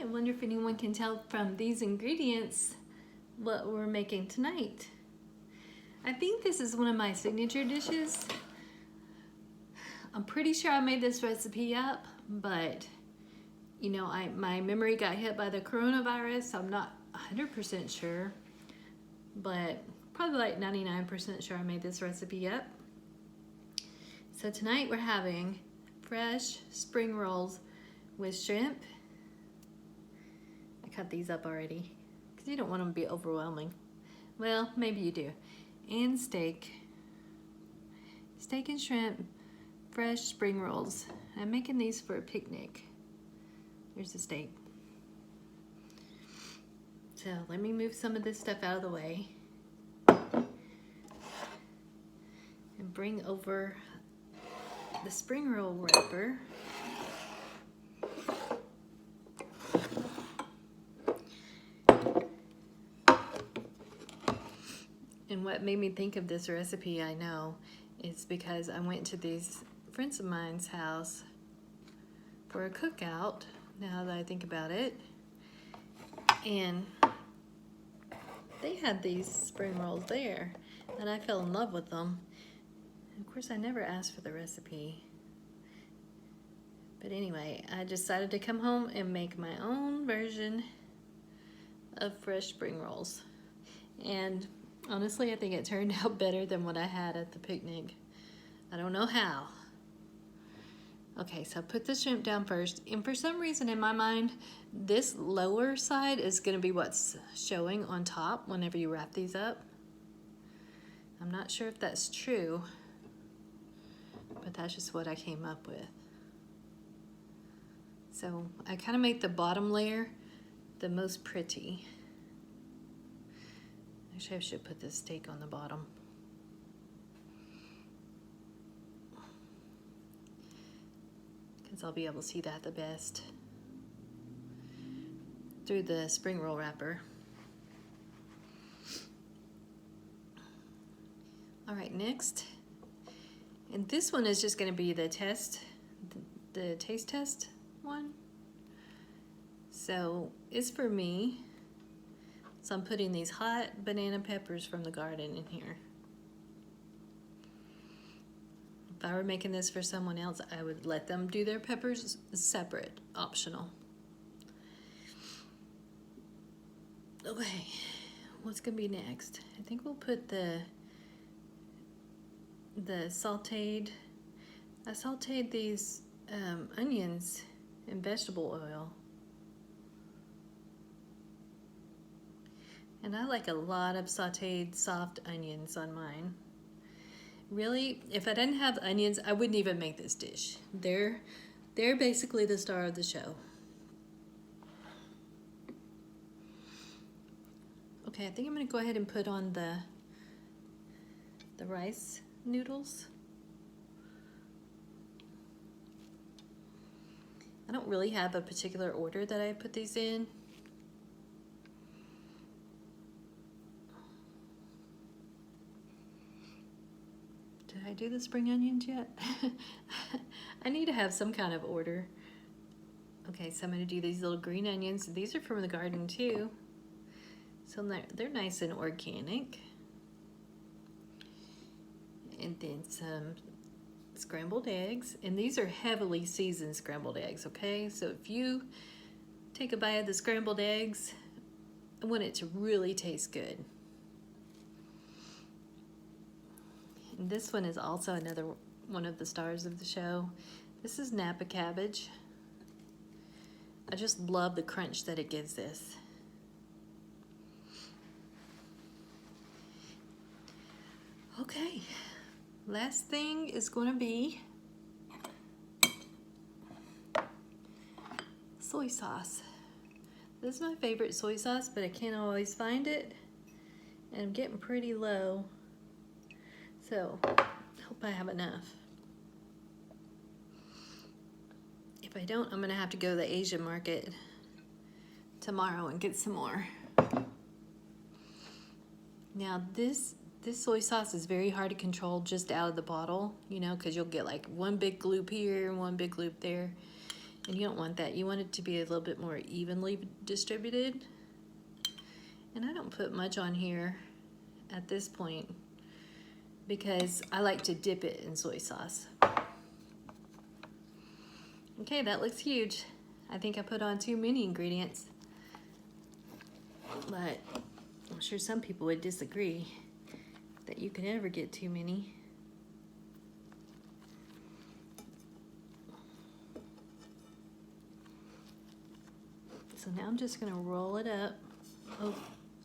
I wonder if anyone can tell from these ingredients what we're making tonight. I think this is one of my signature dishes. I'm pretty sure I made this recipe up, but you know, my memory got hit by the coronavirus, so I'm not 100% sure, but probably like 99% sure I made this recipe up. So tonight we're having fresh spring rolls with shrimp. I cut these up already because you don't want them to be overwhelming. Well, maybe you do. And steak and shrimp, fresh spring rolls. I'm making these for a picnic. There's the steak. So let me move some of this stuff out of the way and bring over the spring roll wrapper. And what made me think of this recipe, I know, is because I went to these friends of mine's house for a cookout, now that I think about it, and they had these spring rolls there, and I fell in love with them. Of course, I never asked for the recipe. But anyway, I decided to come home and make my own version of fresh spring rolls. And honestly, I think it turned out better than what I had at the picnic. I don't know how. Okay, so I put the shrimp down first. And for some reason in my mind, this lower side is gonna be what's showing on top whenever you wrap these up. I'm not sure if that's true, but that's just what I came up with. So I kind of make the bottom layer the most pretty. Actually, I should put this steak on the bottom. Because I'll be able to see that the best through the spring roll wrapper. All right, next. And this one is just going to be the taste test one. So it's for me. So I'm putting these hot banana peppers from the garden in here. If I were making this for someone else, I would let them do their peppers separate, optional. Okay, what's gonna be next? I think we'll put the sauteed, I sauteed these onions in vegetable oil. And I like a lot of sauteed soft onions on mine. Really, if I didn't have onions, I wouldn't even make this dish. They're basically the star of the show. Okay, I think I'm gonna go ahead and put on the rice noodles. I don't really have a particular order that I put these in. Did I do the spring onions yet? I need to have some kind of order. Okay, so I'm gonna do these little green onions. These are from the garden too. So they're nice and organic. And then some scrambled eggs. And these are heavily seasoned scrambled eggs, okay? So if you take a bite of the scrambled eggs, I want it to really taste good. And this one is also another one of the stars of the show. This is Napa cabbage. I just love the crunch that it gives this. Okay, last thing is going to be soy sauce. This is my favorite soy sauce, but I can't always find it, and I'm getting pretty low. So, hope I have enough. If I don't, I'm gonna have to go to the Asian market tomorrow and get some more. Now this soy sauce is very hard to control just out of the bottle, you know, because you'll get like one big gloop here and one big gloop there. And you don't want that. You want it to be a little bit more evenly distributed. And I don't put much on here at this point because I like to dip it in soy sauce. Okay, that looks huge. I think I put on too many ingredients, but I'm sure some people would disagree that you can never get too many. So now I'm just gonna roll it up. Oh,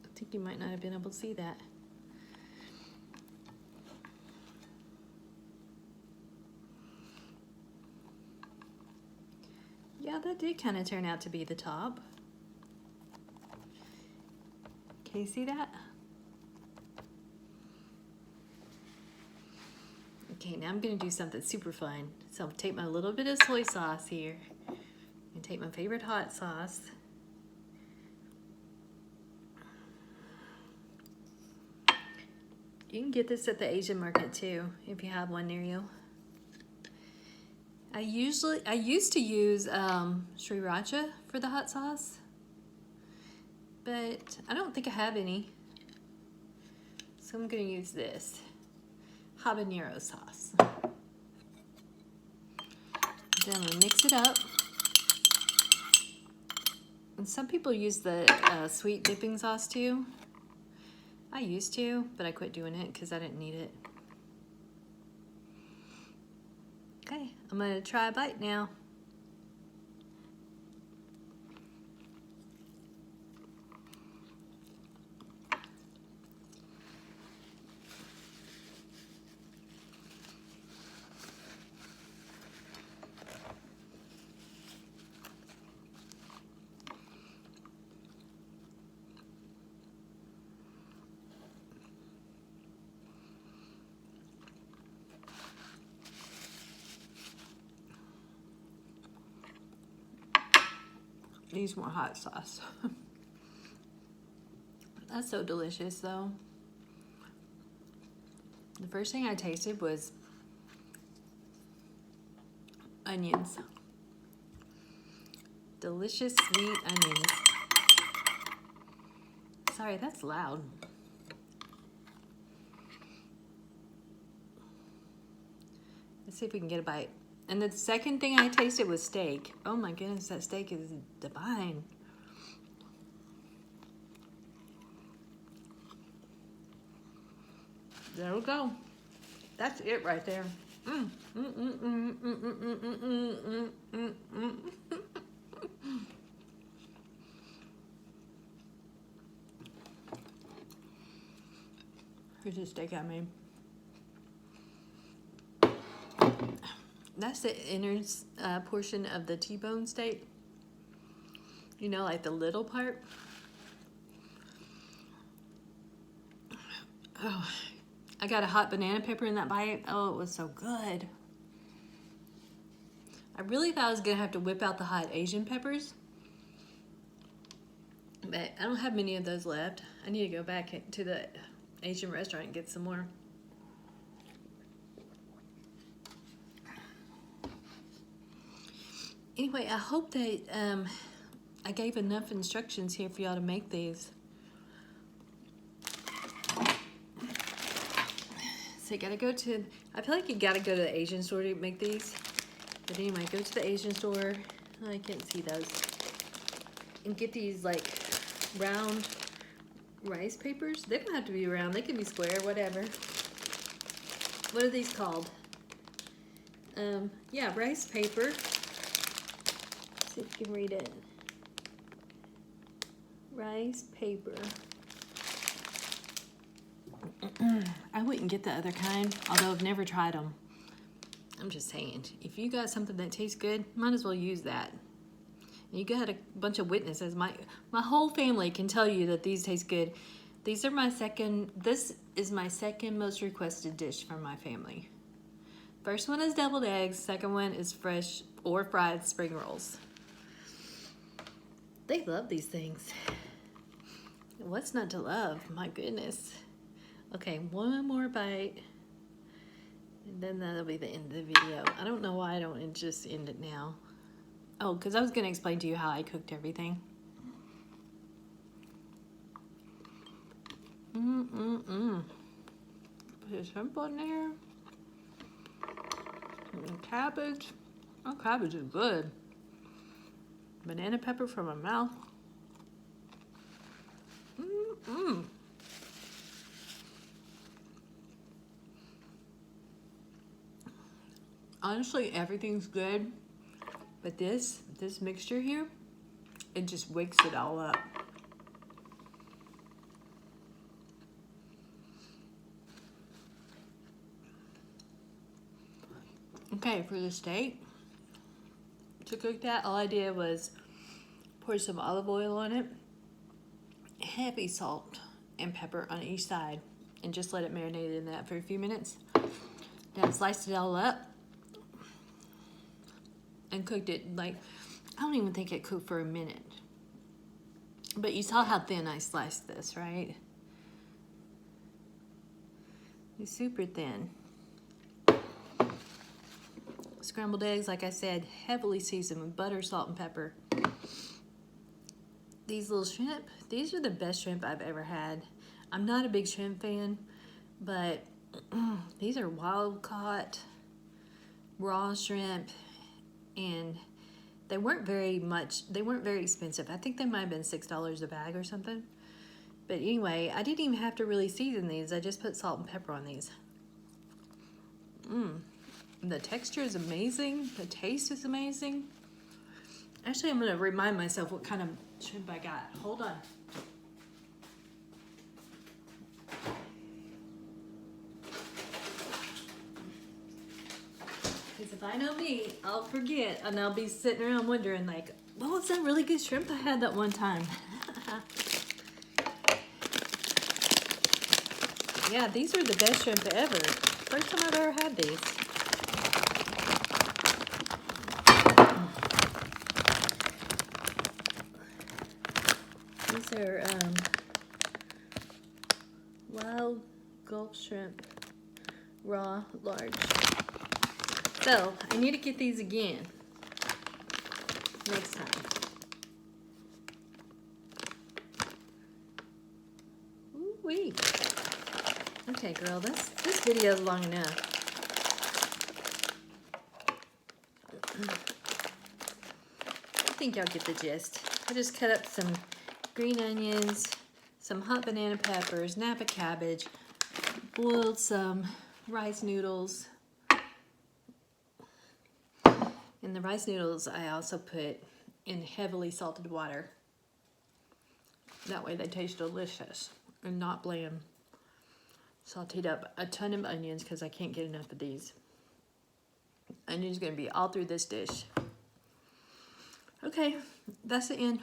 I think you might not have been able to see that. Yeah, that did kind of turn out to be the top. Can you see that? Okay, now I'm gonna do something super fun. So I'll take my little bit of soy sauce here and take my favorite hot sauce. You can get this at the Asian market too, if you have one near you. I used to use sriracha for the hot sauce, but I don't think I have any. So I'm gonna use this habanero sauce. Then I'm gonna mix it up. And some people use the sweet dipping sauce too. I used to, but I quit doing it because I didn't need it. Okay, I'm gonna try a bite now. Needs more hot sauce. That's so delicious though. The first thing I tasted was onions. Delicious sweet onions. Sorry, that's loud. Let's see if we can get a bite. And the second thing I tasted was steak. Oh my goodness, that steak is divine. There we go. That's it right there. Here's the steak I made. That's the inner portion of the T-bone steak. You know, like the little part. Oh, I got a hot banana pepper in that bite. Oh, it was so good. I really thought I was gonna have to whip out the hot Asian peppers, but I don't have many of those left. I need to go back to the Asian restaurant and get some more. Anyway, I hope that I gave enough instructions here for y'all to make these. So you gotta go to, I feel like you gotta go to the Asian store to make these. But anyway, go to the Asian store. I can't see those. And get these like round rice papers. They don't have to be round, they can be square, whatever. What are these called? Yeah, rice paper. See if you can read it. Rice paper. I wouldn't get the other kind, although I've never tried them. I'm just saying, if you got something that tastes good, might as well use that. You got a bunch of witnesses. My whole family can tell you that these taste good. These are this is my second most requested dish from my family. First one is deviled eggs, second one is fresh or fried spring rolls. They love these things. What's not to love? My goodness. Okay, one more bite. And then that'll be the end of the video. I don't know why I don't just end it now. Oh, because I was going to explain to you how I cooked everything. Put a shrimp on there. And cabbage. Oh, cabbage is good. Banana pepper from my mouth. Honestly, everything's good, but this mixture here, it just wakes it all up. Okay, for the steak, to cook that, all I did was pour some olive oil on it, heavy salt and pepper on each side, and just let it marinate in that for a few minutes. Then sliced it all up and cooked it like, I don't even think it cooked for a minute. But you saw how thin I sliced this, right? It's super thin. Scrambled eggs, like I said, heavily seasoned with butter, salt, and pepper. These little shrimp, these are the best shrimp I've ever had. I'm not a big shrimp fan, but these are wild caught raw shrimp, and they weren't very expensive. I think they might have been $6 a bag or something. But anyway, I didn't even have to really season these. I just put salt and pepper on these. The texture is amazing. The taste is amazing. Actually, I'm going to remind myself what kind of shrimp I got. Hold on. Because if I know me, I'll forget, and I'll be sitting around wondering, like, what was that really good shrimp I had that one time? Yeah, these are the best shrimp ever. First time I've ever had these. These are wild Gulf shrimp, raw, large. So, I need to get these again next time. Ooh-wee. Okay, girl, this video is long enough. I think y'all get the gist. I just cut up some green onions, some hot banana peppers, Napa cabbage, boiled some rice noodles. And the rice noodles I also put in heavily salted water. That way they taste delicious and not bland. Sauteed up a ton of onions because I can't get enough of these. Onions are going to be all through this dish. Okay, that's the end.